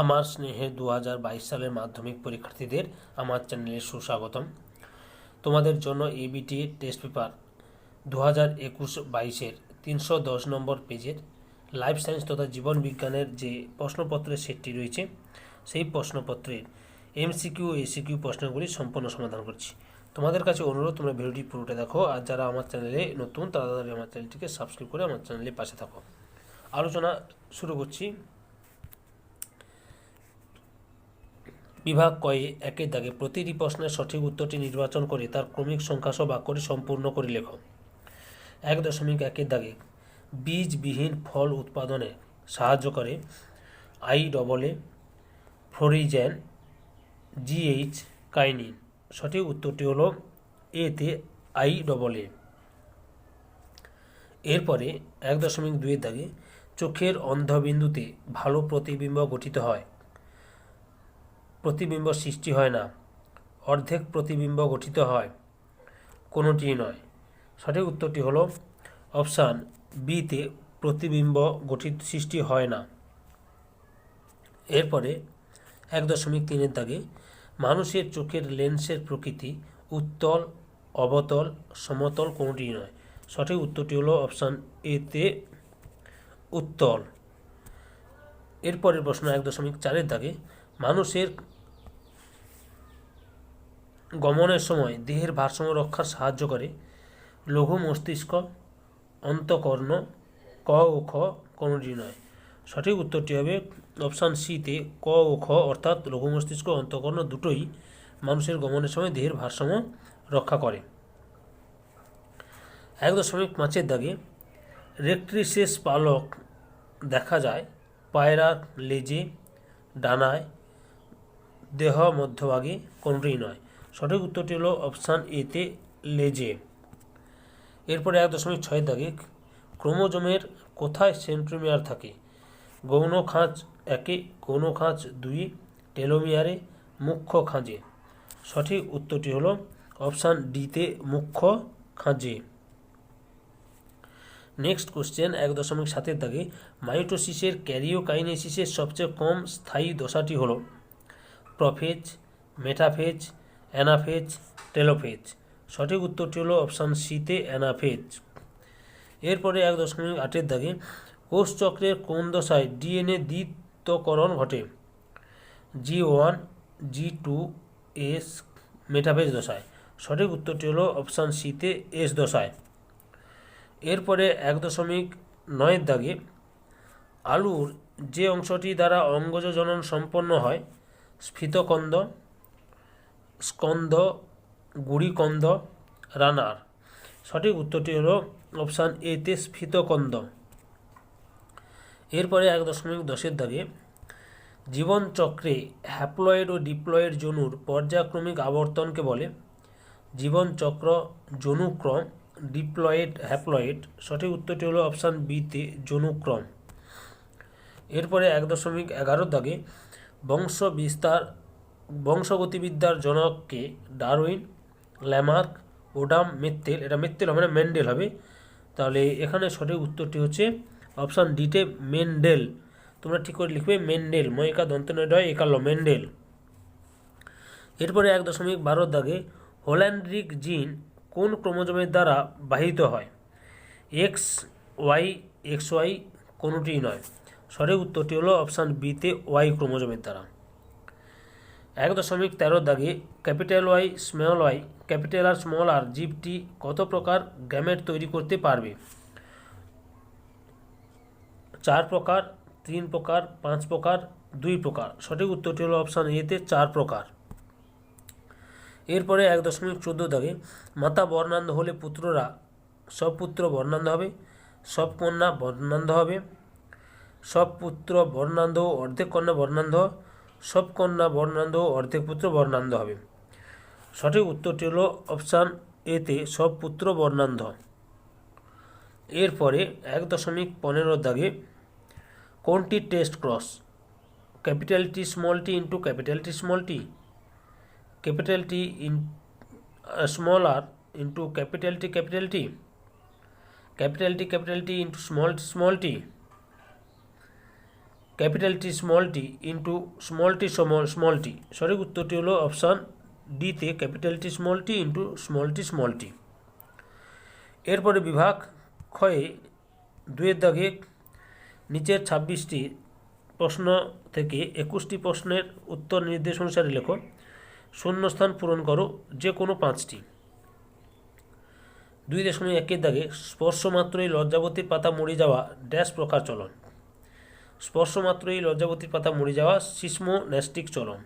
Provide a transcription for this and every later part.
আমার স্নেহে 2022 সালের মাধ্যমিক পরীক্ষার্থীদের আমার চ্যানেলে সুস্বাগতম। তোমাদের জন্য এবিটি টেস্ট পেপার 2021-22-এর 310 নম্বর পেজের লাইফ সায়েন্স তথা জীবন বিজ্ঞানের যে প্রশ্নপত্রের সেটটি রয়েছে সেই প্রশ্নপত্রের এমসিকিউ ও এসিকিউ প্রশ্নগুলি সম্পূর্ণ সমাধান করছি। তোমাদের কাছে অনুরোধ, তোমরা ভিডিওটি পুরোটা দেখো, আর যারা আমার চ্যানেলে নতুন তারা আমার চ্যানেলটিকে সাবস্ক্রাইব করে আমার চ্যানেলের পাশে থাকো। আলোচনা শুরু করছি। বিভাগ কয়ে একের দাগে প্রতিটি প্রশ্নের সঠিক উত্তরটি নির্বাচন করে তার ক্রমিক সংখ্যাসহ বাক্যটি সম্পূর্ণ করে লেখো। 1.1 দাগে বীজবিহীন ফল উৎপাদনে সাহায্য করে IAA, ফ্লোরিজেন, GH, কাইনিন। সঠিক উত্তরটি হলো এতে IAA। এরপরে 1.2 দাগে চোখের অন্ধবিন্দুতে ভালো প্রতিবিম্ব গঠিত হয়, প্রতিবিম্ব সৃষ্টি হয় না, অর্ধেক প্রতিবিম্ব গঠিত হয়, কোনোটি নয়। সঠিক উত্তরটি হলো অপশান বিতে প্রতিবিম্ব গঠিত সৃষ্টি হয় না। এরপরে 1.3 দাগে মানুষের চোখের লেন্সের প্রকৃতি উত্তল, অবতল, সমতল, কোনোটি নয়। সঠিক উত্তরটি হলো অপশান এতে উত্তল। এরপরের প্রশ্ন 1.4 দাগে মানুষের গমনের সময় দেহের ভারসাম্য রক্ষার সাহায্য করে লঘু মস্তিষ্ক, অন্তঃকর্ণ, ক ও খ, কোনোটি নয়। সঠিক উত্তরটি হবে অপশান সিতে ক ও খ, অর্থাৎ লঘু মস্তিষ্ক, অন্তঃকর্ণ দুটোই মানুষের গমনের সময় দেহের ভারসাম্য রক্ষা করে। 1.5 দাগে রেক্ট্রিসেস পালক দেখা যায় পায়রার লেজে, ডানায়, দেহ মধ্যভাগে, কোনটি নয়। সঠিক উত্তরটি হলো অপশান এতে লেজে। এরপরে 1.6 দাগে ক্রোমোজোমের কোথায় সেন্ট্রোমিয়ার থাকে? গৌণ খাঁজ 1, গৌণ খাঁজ 2, টেলোমিয়ারে, মুখ্য খাঁজে। সঠিক উত্তরটি হলো অপশান ডিতে মুখ্য খাঁজে। নেক্সট কোশ্চেন 1.7 দাগে মাইটোসিসের ক্যারিওকাইনেসিসের সবচেয়ে কম স্থায়ী দশাটি হলো প্রোফেজ, মেটাফেজ, অ্যানাফেজ, টেলোফেজ। সঠিক উত্তরটি হলো অপশান সিতে অ্যানাফেজ। এরপরে 1.8 দাগে কোষচক্রের কোন দশায় ডিএনএ দ্বিত্বকরণ ঘটে? G1, G2, S, মেটাফেজ দশায়। সঠিক উত্তরটি হলো অপশান সিতে এস দশায়। এরপরে 1.9 দাগে আলুর যে অংশটি দ্বারা অঙ্গজ জনন সম্পন্ন হয় স্ফীতকন্দ, স্কন্দ, গুড়িকন্দ, রানার। সঠিক উত্তরটি হলো অপশান এতে স্ফীতকন্দ। এরপরে 1.10 দাগে জীবনচক্রে হ্যাপ্লয়েড ও ডিপ্লয়েড জনুর পর্যায়ক্রমিক আবর্তনকে বলে জীবনচক্র, জনুক্রম, ডিপ্লয়েড, হ্যাপ্লয়েড। সঠিক উত্তরটি হলো অপশান বিতে জনুক্রম। এরপরে 1.11 দাগে বংশগতিবিদ্যার জনককে ডারউইন, ল্যামার্ক, ওডাম, মেত্তেল। এটা মেত্তেল হবে না, মেন্ডেল হবে। তাহলে এখানে সঠিক উত্তরটি হচ্ছে অপশান ডিতে মেন্ডেল। তোমরা ঠিক করে লিখবে মেন্ডেল, ময়িকা দন্তনয় একাল্য, মেন্ডেল। এরপরে 1.12 দাগে হোল্যান্ড্রিক জিন কোন ক্রোমোজোমের দ্বারা বাহিত হয়? XY, XY, কোনোটি নয়। সঠিক উত্তরটি হলো অপশান বিতে ওয়াই ক্রোমোজোমের দ্বারা। 1.13 দাগে capital Y, small Y, capital R small R জীবটি কত প্রকার গ্যামেট তৈরি করতে পারবে? 4 প্রকার, 3 প্রকার, 5 প্রকার, 2 প্রকার। সঠিক উত্তরটি হলো অপশান এতে 4 প্রকার। এরপরে 1.14 দাগে মাতা বর্ণান্ধ হলে পুত্ররা সব পুত্র বর্ণান্ধ হবে, সব কন্যা বর্ণান্ধ হবে, সব পুত্র বর্ণান্ধ ও অর্ধেক কন্যা বর্ণান্ধ, সব কন্যা বর্ণান্ধ ও অর্ধেক পুত্র বর্ণান্ধ হবে। সঠিক উত্তরটি হলো অপশান এতে সব পুত্র বর্ণান্ধ। এরপরে 1.15 দাগে কোনটি test cross? Capital T small T into capital T small T, capital T small R into capital T capital T, capital T into small T, capital T into small T. সঠিক উত্তরটি হলো option ডিতে capital T into small T. এরপরে বিভাগ ক্ষয়ে 2-এর দাগে নিচের 26টি প্রশ্ন থেকে 21টি প্রশ্নের উত্তর নির্দেশ অনুসারে লেখো। শূন্যস্থান পূরণ করো যে কোনো 5টি। 2.1-এর দাগে স্পর্শ মাত্রই লজ্জাবতীর পাতা মরে যাওয়া ড্যাশ প্রকার চলন। স্পর্শ মাত্রই লজ্জাবতীর পাতা মরে যাওয়া সিসমোন্যাস্টিক চলন।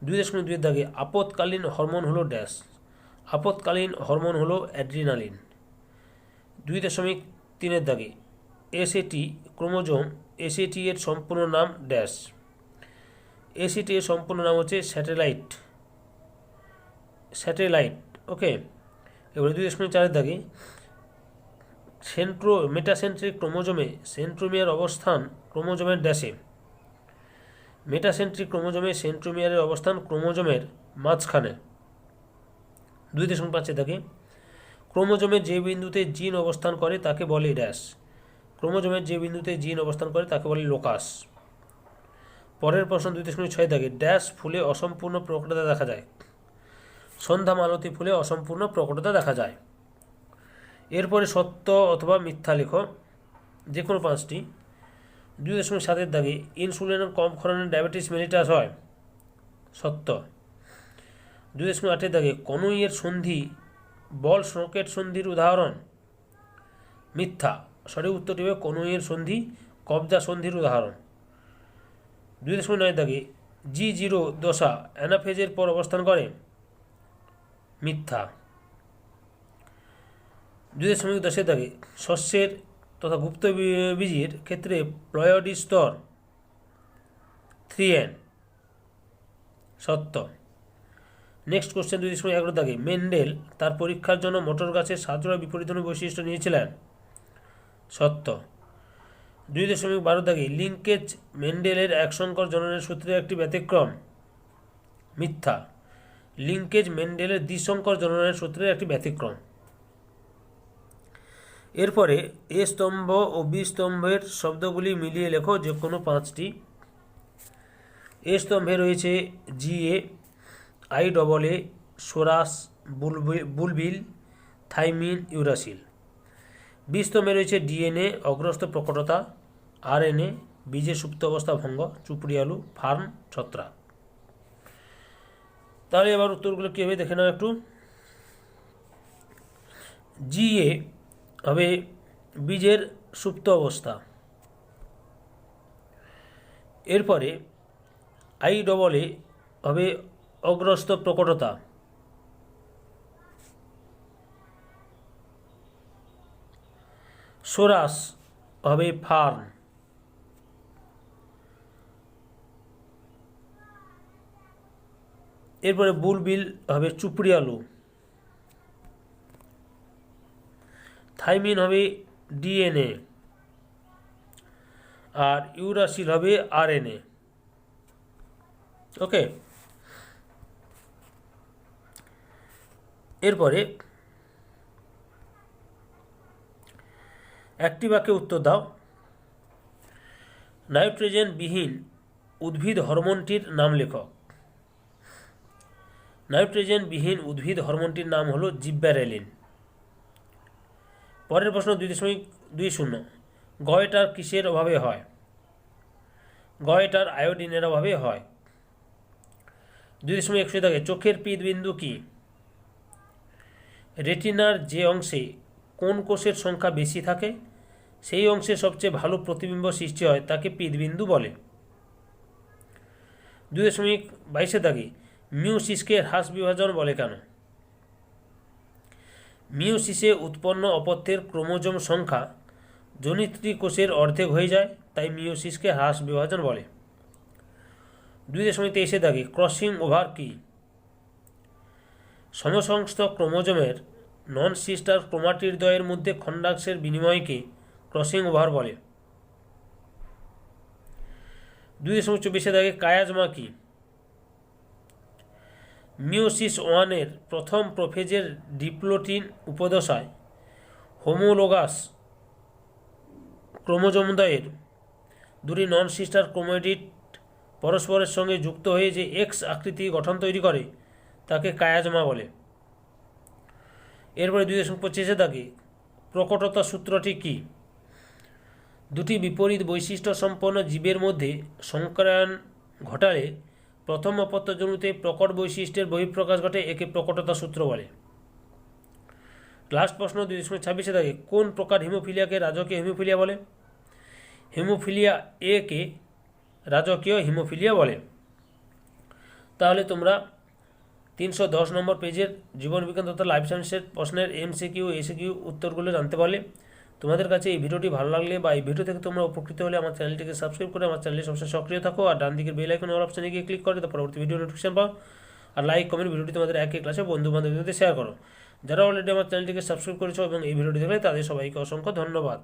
2.2-এর দাগে আপৎকালীন হরমোন হলো ড্যাশ। আপৎকালীন হরমোন হলো অ্যাড্রিনালিন। 2.3-এর দাগে এসএটি ক্রোমোজোম এসএটি এর সম্পূর্ণ নাম ড্যাশ। এসএটি এর সম্পূর্ণ নাম হচ্ছে স্যাটেলাইট। ওকে, এবারে 2.4-এর দাগে মেটাসেন্ট্রিক ক্রোমোজোমে সেন্ট্রোমিয়ার অবস্থান ক্রোমোজোমের ড্যাশে। মেটাসেন্ট্রিক ক্রোমোজোমে সেন্ট্রোমিয়ারের অবস্থান ক্রোমোজোমের মাঝখানে। 2.5-এর দাগে ক্রোমোজোমের যে বিন্দুতে জিন অবস্থান করে তাকে বলে ড্যাশ। ক্রোমোজোমের যে বিন্দুতে জিন অবস্থান করে তাকে বলে লোকাস। পরের প্রশ্ন 2.6-এর দাগে ড্যাশ ফুলে অসম্পূর্ণ প্রকটতা দেখা যায়। সন্ধ্যা মালতী ফুলে অসম্পূর্ণ প্রকটতা দেখা যায়। এরপরে সত্য অথবা মিথ্যা লেখো যে কোনো 5টি। 2.7-এর দাগে ইনসুলিনের কম ক্ষরণে ডায়াবেটিস মেলিটাস হয়, সত্য। 2.8-এর দাগে কনুইয়ের সন্ধি বল সকেট সন্ধির উদাহরণ, মিথ্যা। সঠিক উত্তরটি হবে কনুইয়ের সন্ধি কবজা সন্ধির উদাহরণ। 2.9-এর দাগে G0 দশা অ্যানাফেজের পর অবস্থান করে, মিথ্যা। 2.10-এর দাগে শস্যের তথা গুপ্ত বীজের ক্ষেত্রে প্লয়েডি স্তর 3N, সত্য। নেক্সট কোশ্চেন 2.11-এর দাগে মেন্ডেল তার পরীক্ষার জন্য মটর গাছের সাজোড়া বিপরীতধর্মী বৈশিষ্ট্য নিয়েছিলেন, সত্য। 2.12-এর দাগে লিঙ্কেজ মেন্ডেলের একসংকর জননের সূত্রে একটি ব্যতিক্রম, মিথ্যা। লিঙ্কেজ মেন্ডেলের দ্বিসংকর জননের সূত্রের একটি ব্যতিক্রম। এরপরে এ স্তম্ভ ও বি স্তম্ভের শব্দগুলি মিলিয়ে লেখো যে কোনো 5টি। এ স্তম্ভে রয়েছে GA, I double A, sorus, bulbil, thymine, uracil. B স্তম্ভে রয়েছে ডিএনএ, অগ্রস্থ প্রকটতা, আরএনএ, বীজের সুপ্ত অবস্থা ভঙ্গ, চুপড়ি আলু, ফার্ন, ছত্রাক। তাহলে এবার উত্তরগুলো কী হবে দেখে নাও একটু। জিএ হবে বীজের সুপ্ত অবস্থা। এরপরে আইডবলএ হবে অগ্রস্থ প্রকটতা। সোরাস হবে ফার্ন। এরপরে বুলবিল হবে চুপড়ি আলু। থাইমিন হবে ডিএনএ আর ইউরাসিল হবে আরএনএ। ওকে, এরপরে একটি বাক্যে উত্তর দাও। নাইট্রোজেন বিহীন উদ্ভিদ হরমোনটির নাম লেখো। নাইট্রোজেন বিহীন উদ্ভিদ হরমোনটির নাম হলো জিব্বারেলিন। পরের প্রশ্ন 2.20 গয়টার কিসের অভাবে হয়? গয়টার আয়োডিনের অভাবে হয়। 2.21 থাকে চোখের পিতবিন্দু কি? রেটিনার যে অংশে কোন কোষের সংখ্যা বেশি থাকে সেই অংশে সবচেয়ে ভালো প্রতিবিম্ব সৃষ্টি হয় তাকে পিতবিন্দু বলে। 2.22 থাকে মিওসিসকে হ্রাস বিভাজন বলে কেন? মিওসিসে উৎপন্ন অপত্যের ক্রোমোজোম সংখ্যা জনিত্রী কোষের অর্ধেক হয়ে যায়, তাই মিওসিসকে হ্রাস বিভাজন বলে। 2.23 থাকে ক্রসিং ওভার কি? সমসংস্থ ক্রোমোজোমের নন সিস্টার ক্রোমাটিডদ্বয়ের মধ্যে খণ্ডাংশের বিনিময়কে ক্রসিং ওভার বলে। 2.24 থাকে কায়াজমা কি? মিওসিস 1-এর প্রথম প্রোফেজের ডিপ্লোটিন উপদশায় হোমোলোগাস ক্রোমোজোমদ্বয়ের দুটি নন সিস্টার ক্রোমেটিড পরস্পরের সঙ্গে যুক্ত হয়ে যে এক্স আকৃতি গঠন তৈরি করে তাকে কায়াজমা বলে। এরপরে 2.25 থাকে প্রকটতা সূত্রটি কি? দুটি বিপরীত বৈশিষ্ট্য সম্পন্ন জীবের মধ্যে সংক্রায়ণ ঘটালে প্রথম অপত্যজনিতে প্রকট বৈশিষ্ট্যের বহিঃপ্রকাশ ঘটে, একে প্রকটতা সূত্র বলে। লাস্ট প্রশ্ন 2.26 থাকে কোন প্রকার হিমোফিলিয়াকে রাজকীয় হিমোফিলিয়া বলে? হিমোফিলিয়া এ কে রাজকীয় হিমোফিলিয়া বলে। তাহলে তোমরা 310 নম্বর পেজের জীবনবিজ্ঞান তথা লাইফ সায়েন্সের প্রশ্নের এমসিকিউ এসিকিউ উত্তরগুলো জানতে পারলে। তোমাদের কাছে এই ভিডিওটি ভালো লাগলে বা এই ভিডিও থেকে তোমরা উপকৃত হলে আমার চ্যানেলটিকে সাবস্ক্রাইব করে আমার চ্যানেলে সবসময় সক্রিয় থাকো, আর ডান দিকের বেল আইকন অল অপশনে গিয়ে ক্লিক করে তো পরবর্তী ভিডিও নোটিফিকেশন পাও। আর লাইক কমেন্ট ভিডিওটি তোমাদের একই ক্লাসে বন্ধু বান্ধবদের শেয়ার করো। যারা অলরেডি আমার চ্যানেলটিকে সাবস্ক্রাইব করেছো এবং এই ভিডিওটি দেখলে তাদের সবাইকে অসংখ্য ধন্যবাদ।